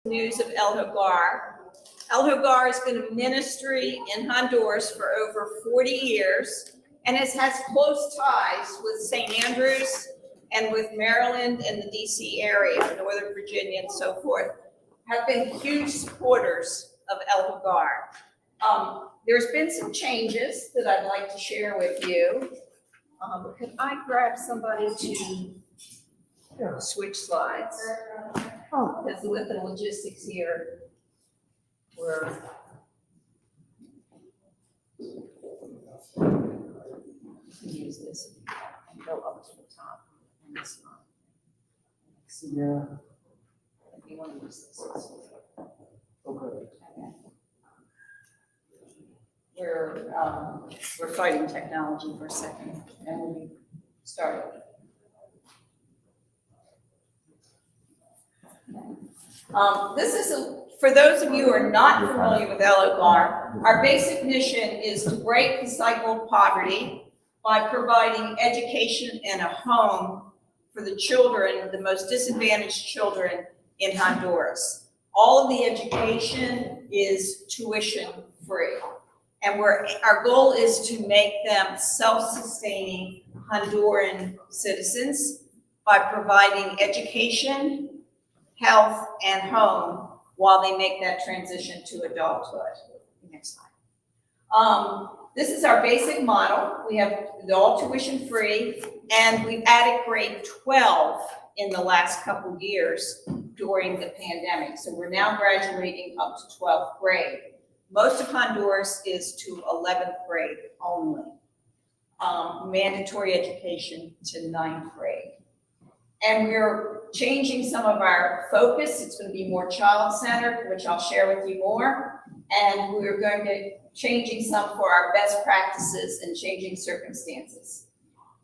News of El Hogar. El Hogar has been a ministry in Honduras for over 40 years and has close ties with St. Andrews and with Maryland and the DC area, Northern Virginia and so forth, have been huge supporters of El Hogar. There's been some changes that I'd like to share with you. Could I grab somebody to switch slides? Because with the logistics here, we're use this and go up to the top and this one. Yeah. If you want to use this. Okay. We're fighting technology for a second, and we'll be starting. This is for those of you who are not familiar with El Hogar, our basic mission is to break the cycle of poverty by providing education and a home for the children, the most disadvantaged children in Honduras. All of the education is tuition free. And our goal is to make them self-sustaining Honduran citizens by providing education, health, and home while they make that transition to adulthood. Next slide. This is our basic model. We have the all tuition free, and we've added grade 12 in the last couple years during the pandemic. So we're now graduating up to 12th grade. Most of Honduras is to 11th grade only. Mandatory education to 9th grade. And we're changing some of our focus. It's going to be more child-centered, which I'll share with you more. And we're going to changing some for our best practices and changing circumstances.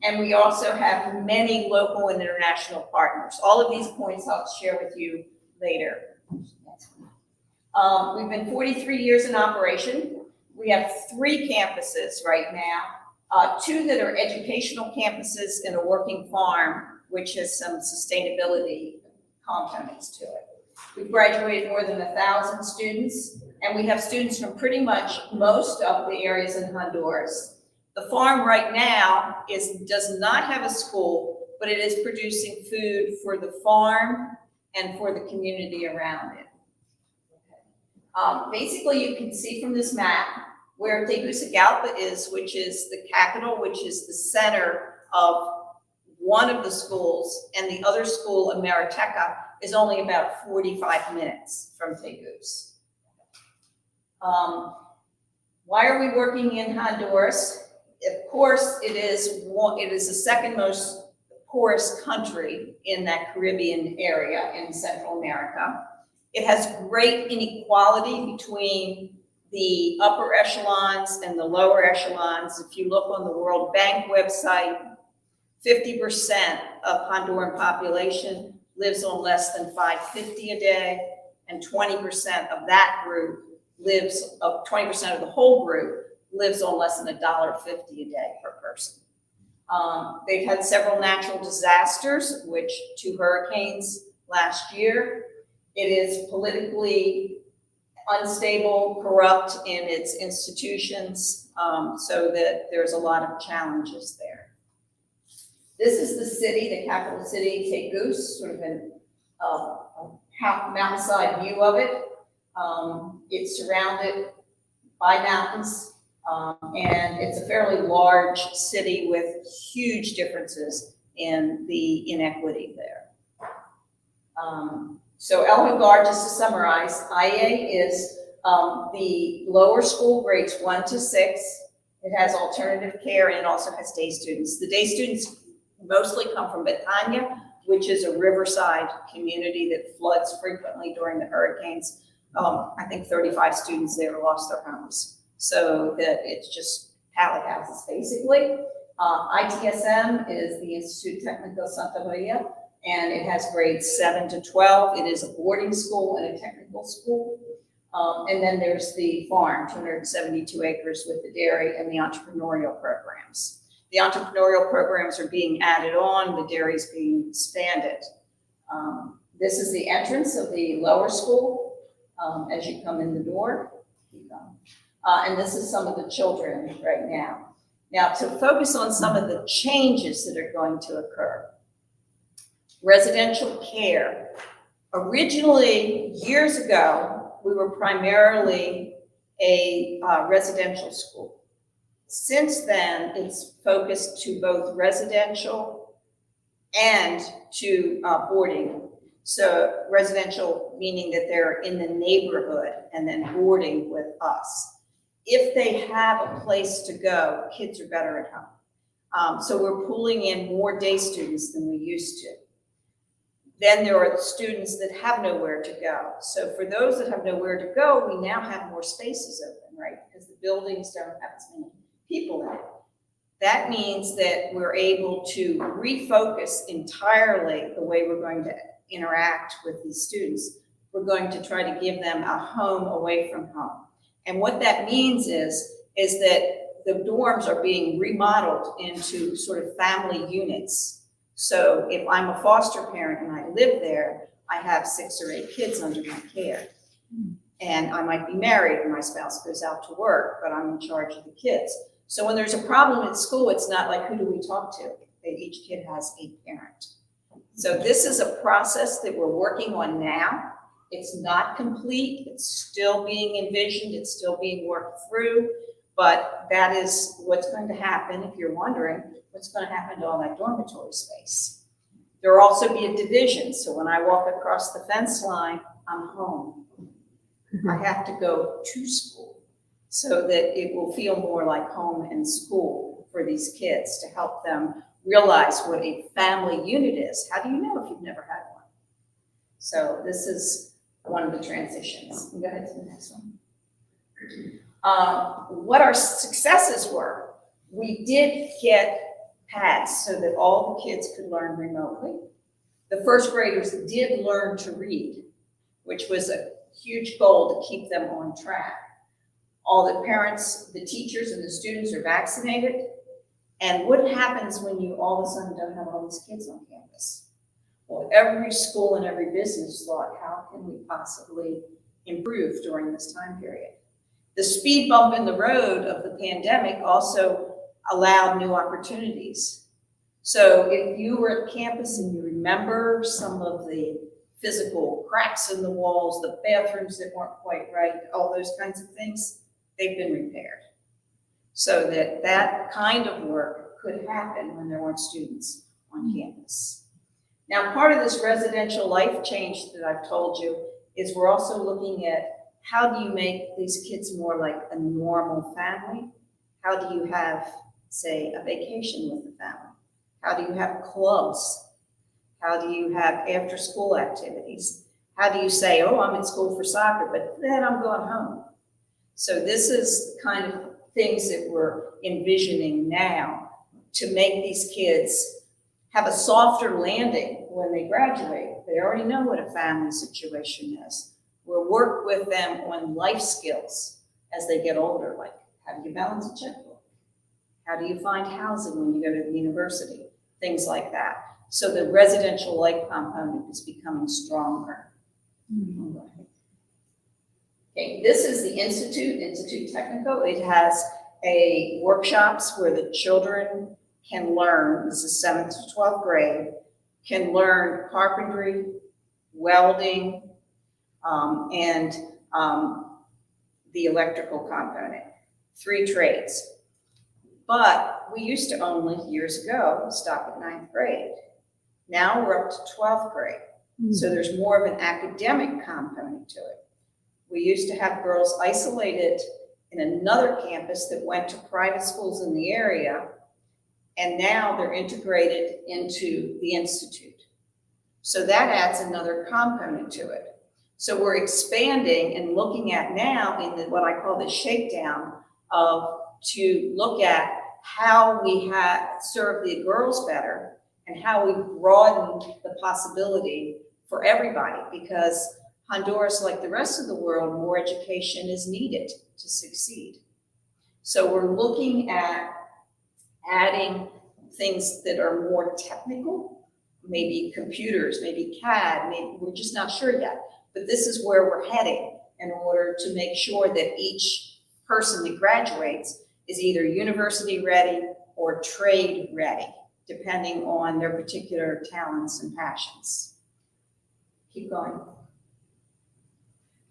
And we also have many local and international partners. All of these points I'll share with you later. We've been 43 years in operation. We have 3 campuses right now, 2 that are educational campuses and a working farm, which has some sustainability components to it. We've graduated more than 1,000 students, and we have students from pretty much most of the areas in Honduras. The farm right now does not have a school, but it is producing food for the farm and for the community around it. Basically, you can see from this map where Tegucigalpa is, which is the capital, which is the center of one of the schools, and the other school, Ameriteca, is only about 45 minutes from Tegus. Why are we working in Honduras? Of course, it is the second most poorest country in that Caribbean area in Central America. It has great inequality between the upper echelons and the lower echelons. If you look on the World Bank website, 50% of Honduran population lives on less than $5.50 a day, and 20% of that group 20% of the whole group lives on less than $1.50 a day per person. They've had several natural disasters, which 2 hurricanes last year. It is politically unstable, corrupt in its institutions, so that there's a lot of challenges there. This is the city, the capital city, Tegus, sort of a mountainside view of it. It's surrounded by mountains, and it's a fairly large city with huge differences in the inequity there. So El Hogar, just to summarize, IA is the lower school, grades 1 to 6. It has alternative care, and it also has day students. The day students mostly come from Betania, which is a riverside community that floods frequently during the hurricanes. I think 35 students there lost their homes. So that it's just pallet houses, basically. ITSM is the Instituto Técnico Santa Maria, and it has grades 7 to 12. It is a boarding school and a technical school. And then there's the farm, 272 acres with the dairy and the entrepreneurial programs. The entrepreneurial programs are being added on, the dairy is being expanded. This is the entrance of the lower school as you come in the door. Keep going. And this is some of the children right now. Now, to focus on some of the changes that are going to occur. Residential care. Originally, years ago, we were primarily a residential school. Since then, it's focused to both residential and to boarding. So residential meaning that they're in the neighborhood and then boarding with us. If they have a place to go, kids are better at home. So we're pulling in more day students than we used to. Then there are the students that have nowhere to go. So for those that have nowhere to go, we now have more spaces open, right? Because the buildings don't have as many people in it. That means that we're able to refocus entirely the way we're going to interact with these students. We're going to try to give them a home away from home. And what that means is that the dorms are being remodeled into sort of family units. So if I'm a foster parent and I live there, I have 6 or 8 kids under my care. And I might be married and my spouse goes out to work, but I'm in charge of the kids. So when there's a problem at school, it's not like, who do we talk to? Each kid has a parent. So this is a process that we're working on now. It's not complete. It's still being envisioned. It's still being worked through. But that is what's going to happen, if you're wondering, what's going to happen to all that dormitory space. There will also be a division. So when I walk across the fence line, I'm home. I have to go to school so that it will feel more like home and school for these kids to help them realize what a family unit is. How do you know if you've never had one? So this is one of the transitions. Go ahead to the next one. What our successes were, we did get pads so that all the kids could learn remotely. The first graders did learn to read, which was a huge goal to keep them on track. All the parents, the teachers, and the students are vaccinated. And what happens when you all of a sudden don't have all these kids on campus? Well, every school and every business thought, how can we possibly improve during this time period? The speed bump in the road of the pandemic also allowed new opportunities. So if you were at campus and you remember some of the physical cracks in the walls, the bathrooms that weren't quite right, all those kinds of things, they've been repaired. So that kind of work could happen when there weren't students on campus. Now, part of this residential life change that I've told you is we're also looking at how do you make these kids more like a normal family? How do you have, say, a vacation with the family? How do you have clubs? How do you have after-school activities? How do you say, oh, I'm in school for soccer, but then I'm going home? So this is kind of things that we're envisioning now to make these kids have a softer landing when they graduate. They already know what a family situation is. We'll work with them on life skills as they get older, like how do you balance a checkbook? How do you find housing when you go to the university? Things like that. So the residential life component is becoming stronger. Mm-hmm. Okay, this is the Institute Technical. It has workshops where the children can learn, this is 7th to 12th grade, can learn carpentry, welding, and the electrical component, 3 trades. But we used to only, years ago, stop at 9th grade. Now we're up to 12th grade. So there's more of an academic component to it. We used to have girls isolated in another campus that went to private schools in the area, and now they're integrated into the Institute. So that adds another component to it. So we're expanding and looking at now in what I call the shakedown to look at how we serve the girls better and how we broaden the possibility for everybody, because Honduras, like the rest of the world, more education is needed to succeed. So we're looking at adding things that are more technical, maybe computers, maybe CAD, maybe, we're just not sure yet. But this is where we're heading in order to make sure that each person that graduates is either university ready or trade ready, depending on their particular talents and passions. Keep going.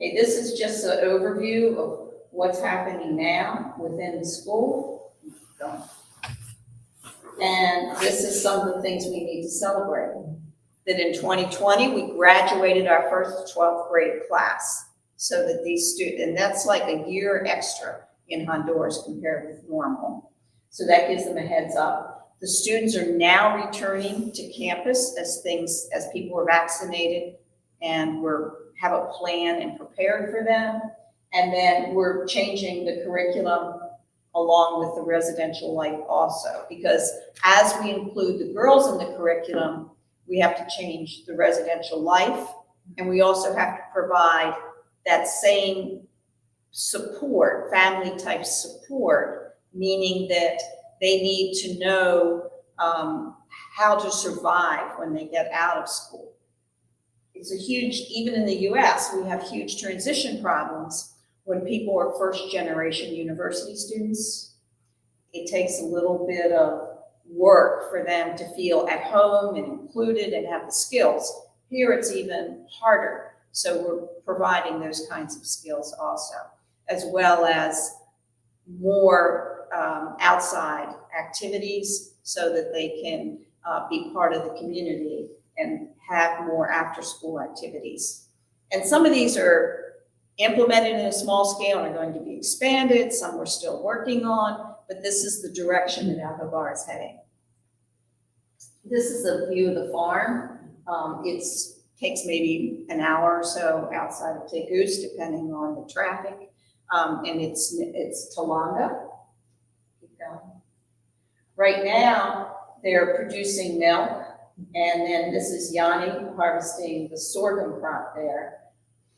Okay, this is just an overview of what's happening now within the school. Keep going. And this is some of the things we need to celebrate. That in 2020, we graduated our first 12th grade class. So that these students, and that's like a year extra in Honduras compared with normal. So that gives them a heads up. The students are now returning to campus as people are vaccinated, and have a plan and prepared for them. And then we're changing the curriculum along with the residential life also, because as we include the girls in the curriculum, we have to change the residential life, and we also have to provide that same support, family type support, meaning that they need to know how to survive when they get out of school. It's a huge, even in the US, we have huge transition problems when people are first generation university students. It takes a little bit of work for them to feel at home and included and have the skills. Here it's even harder. So we're providing those kinds of skills also, as well as more outside activities so that they can be part of the community and have more after-school activities. And some of these are implemented in a small scale and are going to be expanded. Some we're still working on, but this is the direction that Hogar is heading. This is a view of the farm. It takes maybe an hour or so outside of Tegus, depending on the traffic. And it's Talanga. Keep going. Right now, they're producing milk, and then this is Yanni harvesting the sorghum crop there.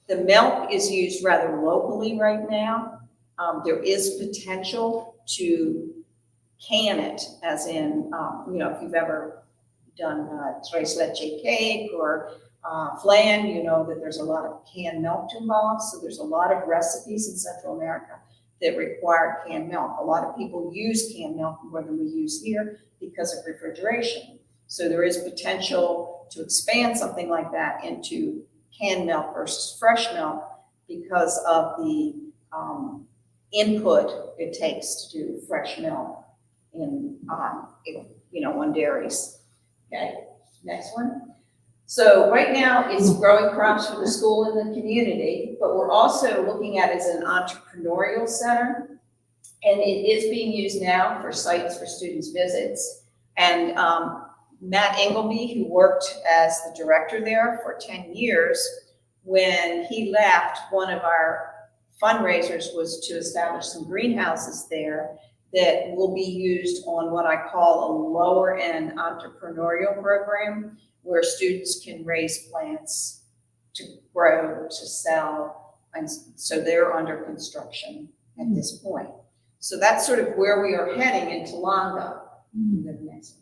The milk is used rather locally right now. There is potential to can it, as in, if you've ever done tres leche cake or flan, you know that there's a lot of canned milk involved. So there's a lot of recipes in Central America that require canned milk. A lot of people use canned milk more than we use here because of refrigeration. So there is potential to expand something like that into canned milk versus fresh milk because of the input it takes to do fresh milk on dairies. Okay, next one. So right now it's growing crops for the school and the community, but we're also looking at it as an entrepreneurial center, and it is being used now for sites for students' visits. And Matt Ingleby, who worked as the director there for 10 years, when he left, one of our fundraisers was to establish some greenhouses there that will be used on what I call a lower end entrepreneurial program, where students can raise plants to grow, to sell, and so they're under construction at this point. So that's sort of where we are heading in Talanga. The next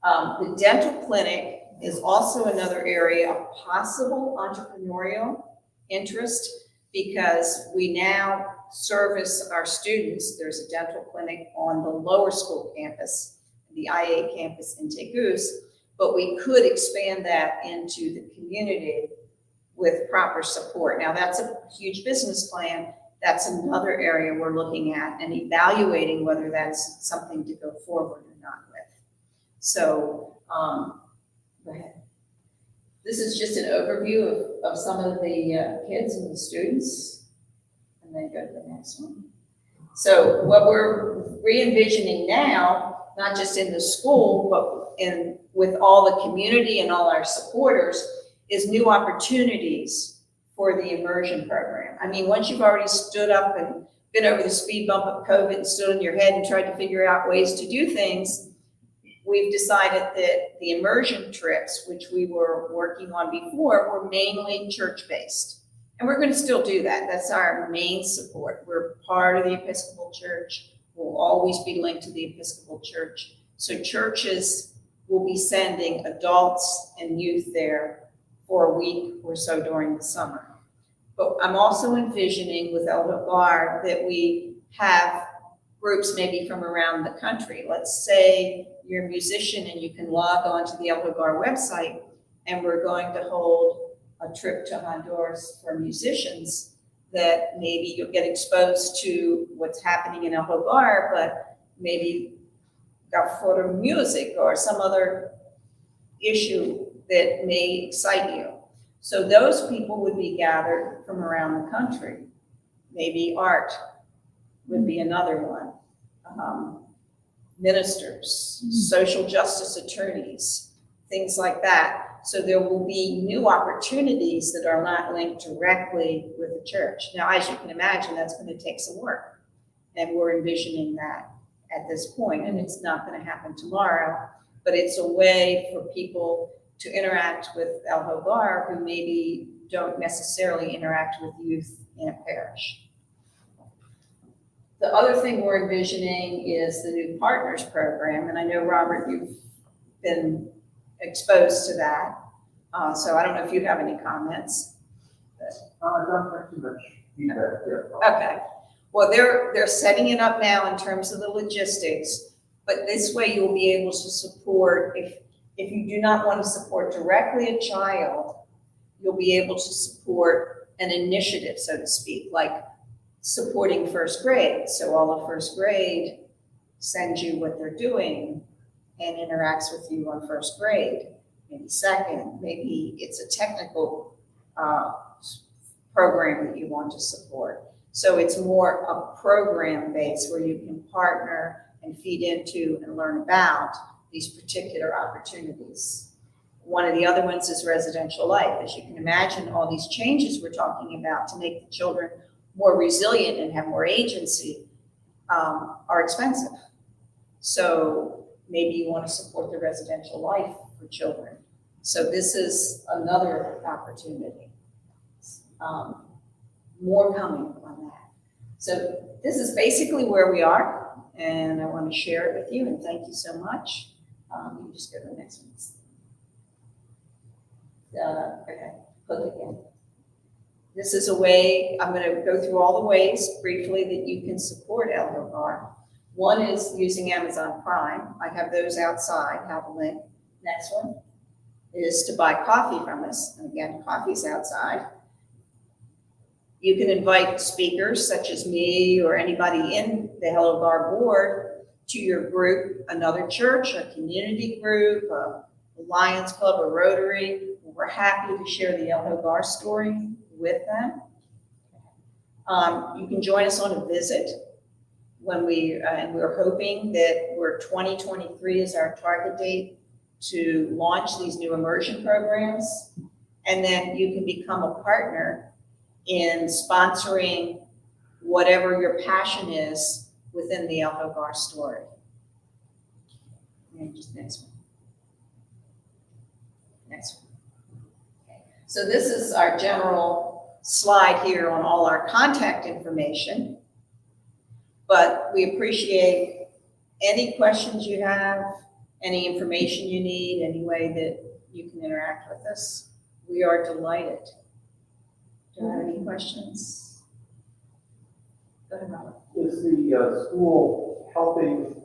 one. The dental clinic is also another area of possible entrepreneurial interest, because we now service our students. There's a dental clinic on the lower school campus, the IA campus in Tegus, but we could expand that into the community with proper support. Now that's a huge business plan. That's another area we're looking at and evaluating whether that's something to go forward or not with. So, go ahead. This is just an overview of some of the kids and the students. And then go to the next one. So what we're re-envisioning now, not just in the school, but with all the community and all our supporters, is new opportunities for the immersion program. I mean, once you've already stood up and been over the speed bump of COVID and stood on your head and tried to figure out ways to do things, we've decided that the immersion trips, which we were working on before, were mainly church-based. And we're going to still do that. That's our main support. We're part of the Episcopal Church. We'll always be linked to the Episcopal Church. So churches will be sending adults and youth there for a week or so during the summer. But I'm also envisioning with El Hogar that we have groups maybe from around the country. Let's say you're a musician and you can log on to the El Hogar website, and we're going to hold a trip to Honduras for musicians, that maybe you'll get exposed to what's happening in El Hogar, but maybe got photo music or some other issue that may excite you. So those people would be gathered from around the country. Maybe art would be another one. Ministers, social justice attorneys, things like that. So there will be new opportunities that are not linked directly with the church. Now, as you can imagine, that's going to take some work. And we're envisioning that at this point, and it's not going to happen tomorrow, but it's a way for people to interact with El Hogar who maybe don't necessarily interact with youth in a parish. The other thing we're envisioning is the new partners program, and I know, Robert, you've been exposed to that, so I don't know if you have any comments. I don't have too much feedback there. Okay, well, they're setting it up now in terms of the logistics, but this way you'll be able to support, if you do not want to support directly a child, you'll be able to support an initiative, so to speak, like supporting first grade. So all of first grade sends you what they're doing and interacts with you on first grade, maybe second, maybe it's a technical program that you want to support. So it's more a program base where you can partner and feed into and learn about these particular opportunities. One of the other ones is residential life. As you can imagine, all these changes we're talking about to make the children more resilient and have more agency are expensive. So maybe you want to support the residential life for children. So this is another opportunity. More coming on that. So this is basically where we are, and I want to share it with you, and thank you so much. You can just go to the next one. Okay, click again. This is a way, I'm going to go through all the ways briefly that you can support El Hogar. One is using Amazon Prime. I have those outside, have a link. Next one is to buy coffee from us. And again, coffee's outside. You can invite speakers such as me or anybody in the El Hogar board to your group, another church, a community group, a Lions Club, a Rotary. We're happy to share the El Hogar story with them. You can join us on a visit when and we're hoping that 2023 is our target date to launch these new immersion programs. And then you can become a partner in sponsoring whatever your passion is within the El Hogar story. And just next one. Next one. Okay. So this is our general slide here on all our contact information, but we appreciate any questions you have, any information you need, any way that you can interact with us. We are delighted. Do you have any questions? Go ahead, Robert. Is the school helping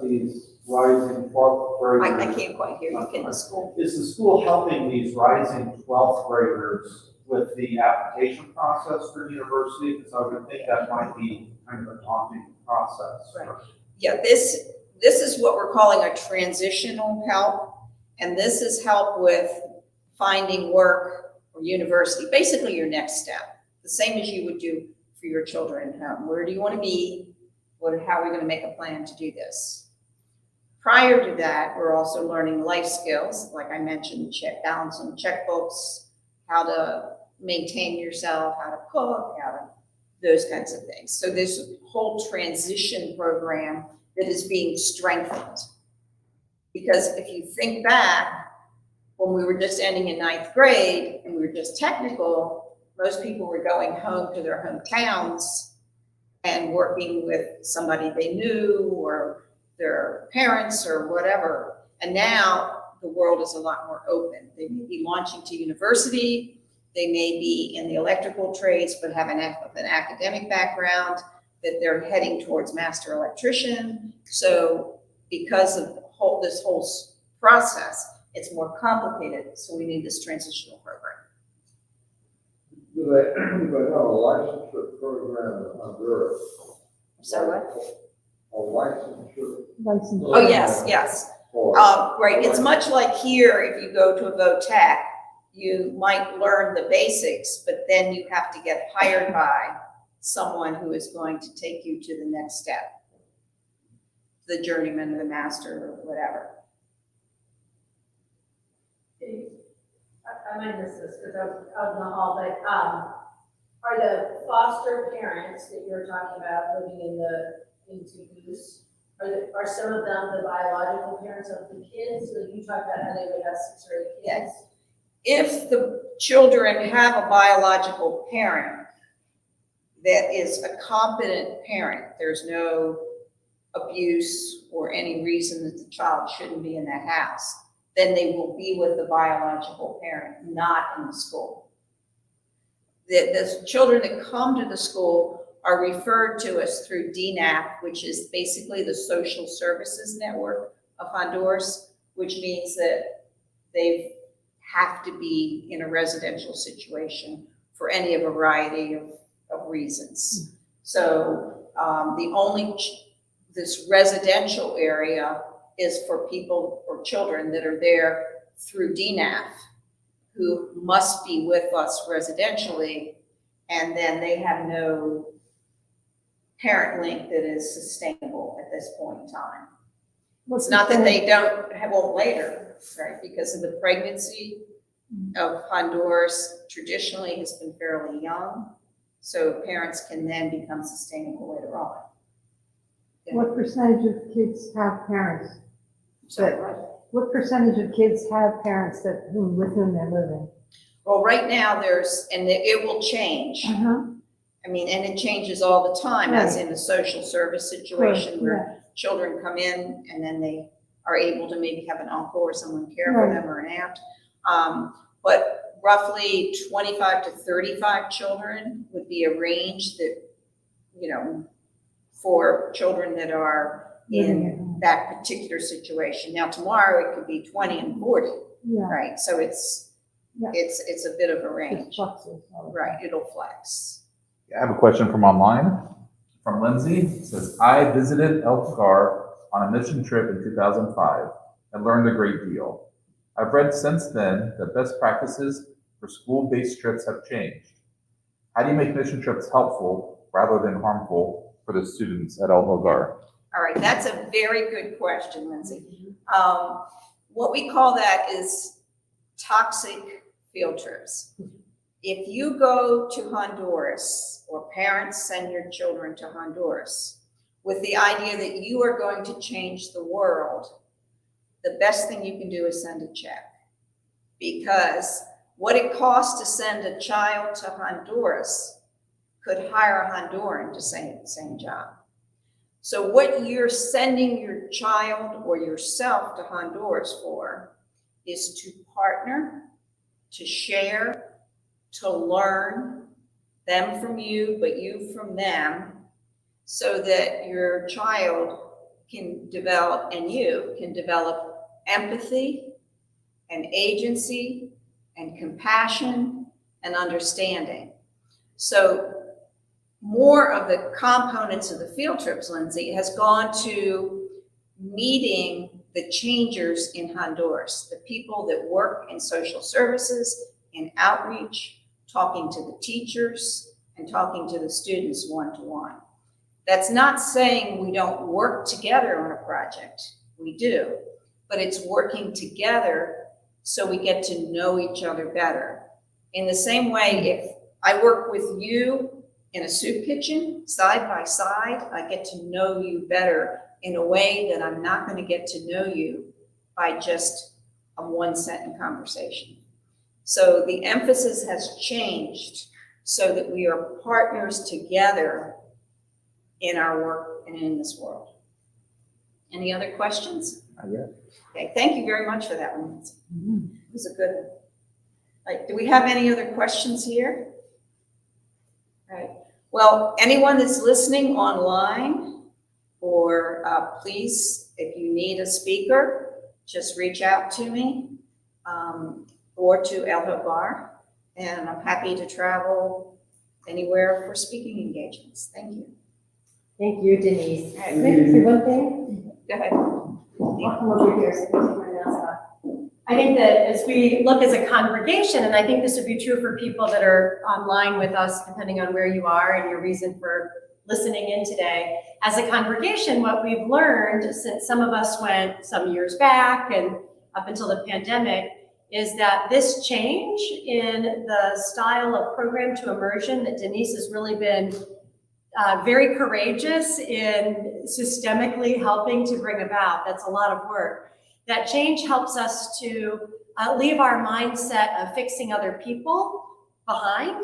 these rising 12th graders? I can't quite hear you. Can the school? Is the school helping these rising 12th graders with the application process for university? Because I would think that might be kind of a daunting process. Right. Yeah, this is what we're calling a transitional help, and this is help with finding work or university, basically your next step, the same as you would do for your children at home. Where do you want to be? How are we going to make a plan to do this? Prior to that, we're also learning life skills, like I mentioned, balancing checkbooks, how to maintain yourself, how to cook, those kinds of things. So there's a whole transition program that is being strengthened. Because if you think back, when we were just ending in 9th grade and we were just technical, most people were going home to their hometowns and working with somebody they knew or their parents or whatever. And now the world is a lot more open. They may be launching to university, they may be in the electrical trades, but have an academic background, that they're heading towards master electrician. So because of this whole process, it's more complicated, so we need this transitional program. Do they have a licensure program in Honduras? So what? A licensure? Oh, yes. Right, it's much like here, if you go to a VOTEC, you might learn the basics, but then you have to get hired by someone who is going to take you to the next step. The journeyman or the master or whatever. I might miss this because I was out in the hall, but are the foster parents that you're talking about living in Goose, are some of them the biological parents of the kids? So you talked about how they would have 6 or 8 kids. Yes. If the children have a biological parent that is a competent parent, there's no abuse or any reason that the child shouldn't be in that house, then they will be with the biological parent, not in the school. The children that come to the school are referred to us through DNAP, which is basically the social services network of Honduras, which means that they have to be in a residential situation for any variety of reasons. So this residential area is for people or children that are there through DNAF, who must be with us residentially, and then they have no parent link that is sustainable at this point in time. It's not that they won't later, right? Because of the pregnancy of Honduras traditionally has been fairly young, so parents can then become sustainable later on. What percentage of kids have parents? So, What percentage of kids have parents with whom they're living? well, right now and it will change. I mean, and it changes all the time, as in the social service situation where children come in and then they are able to maybe have an uncle or someone care for them or an aunt. But roughly 25 to 35 children would be a range that, for children that are in that particular situation. Now, tomorrow it could be 20 and 40, right? So it's a bit of a range. Right, it'll flex. I have a question from online, from Lindsay. It says, I visited Hogar on a mission trip in 2005 and learned a great deal. I've read since then that best practices for school-based trips have changed. How do you make mission trips helpful rather than harmful for the students at Hogar? All right, that's a very good question, Lindsay. What we call that is toxic field trips. If you go to Honduras, or parents send your children to Honduras with the idea that you are going to change the world, the best thing you can do is send a check. Because what it costs to send a child to Honduras could hire a Honduran to say the same job. So what you're sending your child or yourself to Honduras for is to partner, to share, to learn, them from you, but you from them, so that your child can develop, and you can develop empathy and agency and compassion and understanding. So more of the components of the field trips, Lindsay, has gone to meeting the changers in Honduras, the people that work in social services, in outreach, talking to the teachers, and talking to the students one-to-one. That's not saying we don't work together on a project. We do, but it's working together so we get to know each other better. In the same way, if I work with you in a soup kitchen, side by side, I get to know you better in a way that I'm not going to get to know you by just a one-sentence conversation. So the emphasis has changed so that we are partners together in our work and in this world. Any other questions? Yeah. Okay, thank you very much for that one. It was a good one. Right, do we have any other questions here? All right, well, anyone that's listening online, or please, if you need a speaker, just reach out to me or to El Hogar, and I'm happy to travel anywhere for speaking engagements. Thank you. Thank you, Denise. All right, Can I say one thing? go ahead. I'll come over here so I can take my mask off. I think that as we look as a congregation, and I think this would be true for people that are online with us, depending on where you are and your reason for listening in today, as a congregation, what we've learned since some of us went some years back and up until the pandemic is that this change in the style of program to immersion that Denise has really been very courageous in systemically helping to bring about. That's a lot of work. That change helps us to leave our mindset of fixing other people behind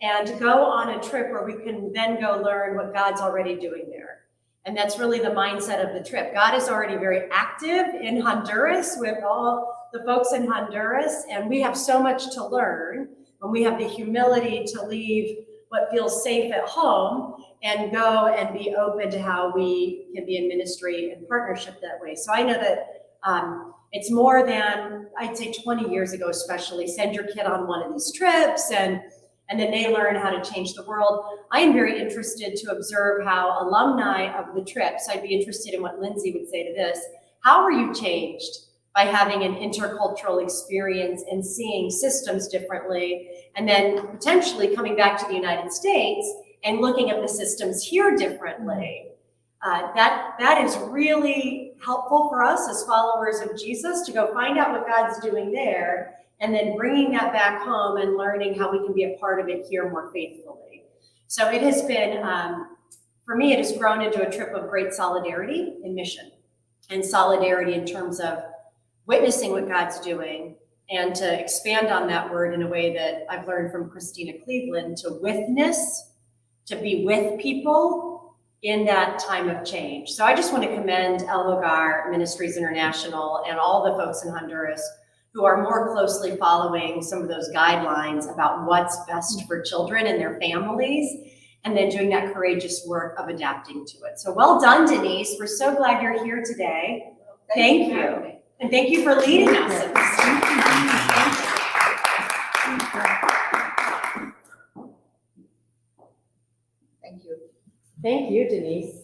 and to go on a trip where we can then go learn what God's already doing there. And that's really the mindset of the trip. God is already very active in Honduras with all the folks in Honduras, and we have so much to learn when we have the humility to leave what feels safe at home and go and be open to how we can be in ministry and partnership that way. So I know that it's more than, I'd say 20 years ago especially, send your kid on one of these trips and then they learn how to change the world. I am very interested to observe how alumni of the trips, I'd be interested in what Lindsay would say to this, how were you changed by having an intercultural experience and seeing systems differently, and then potentially coming back to the United States and looking at the systems here differently? That is really helpful for us as followers of Jesus to go find out what God's doing there and then bringing that back home and learning how we can be a part of it here more faithfully. So it has been, for me, it has grown into a trip of great solidarity in mission and solidarity in terms of witnessing what God's doing and to expand on that word in a way that I've learned from Christina Cleveland, to witness, to be with people in that time of change. So I just want to commend El Hogar Ministries International and all the folks in Honduras who are more closely following some of those guidelines about what's best for children and their families, and then doing that courageous work of adapting to it. So well done, Denise. We're so glad you're here today. Thank you. And thank you for leading us in this. Thank you. Thank you, Denise.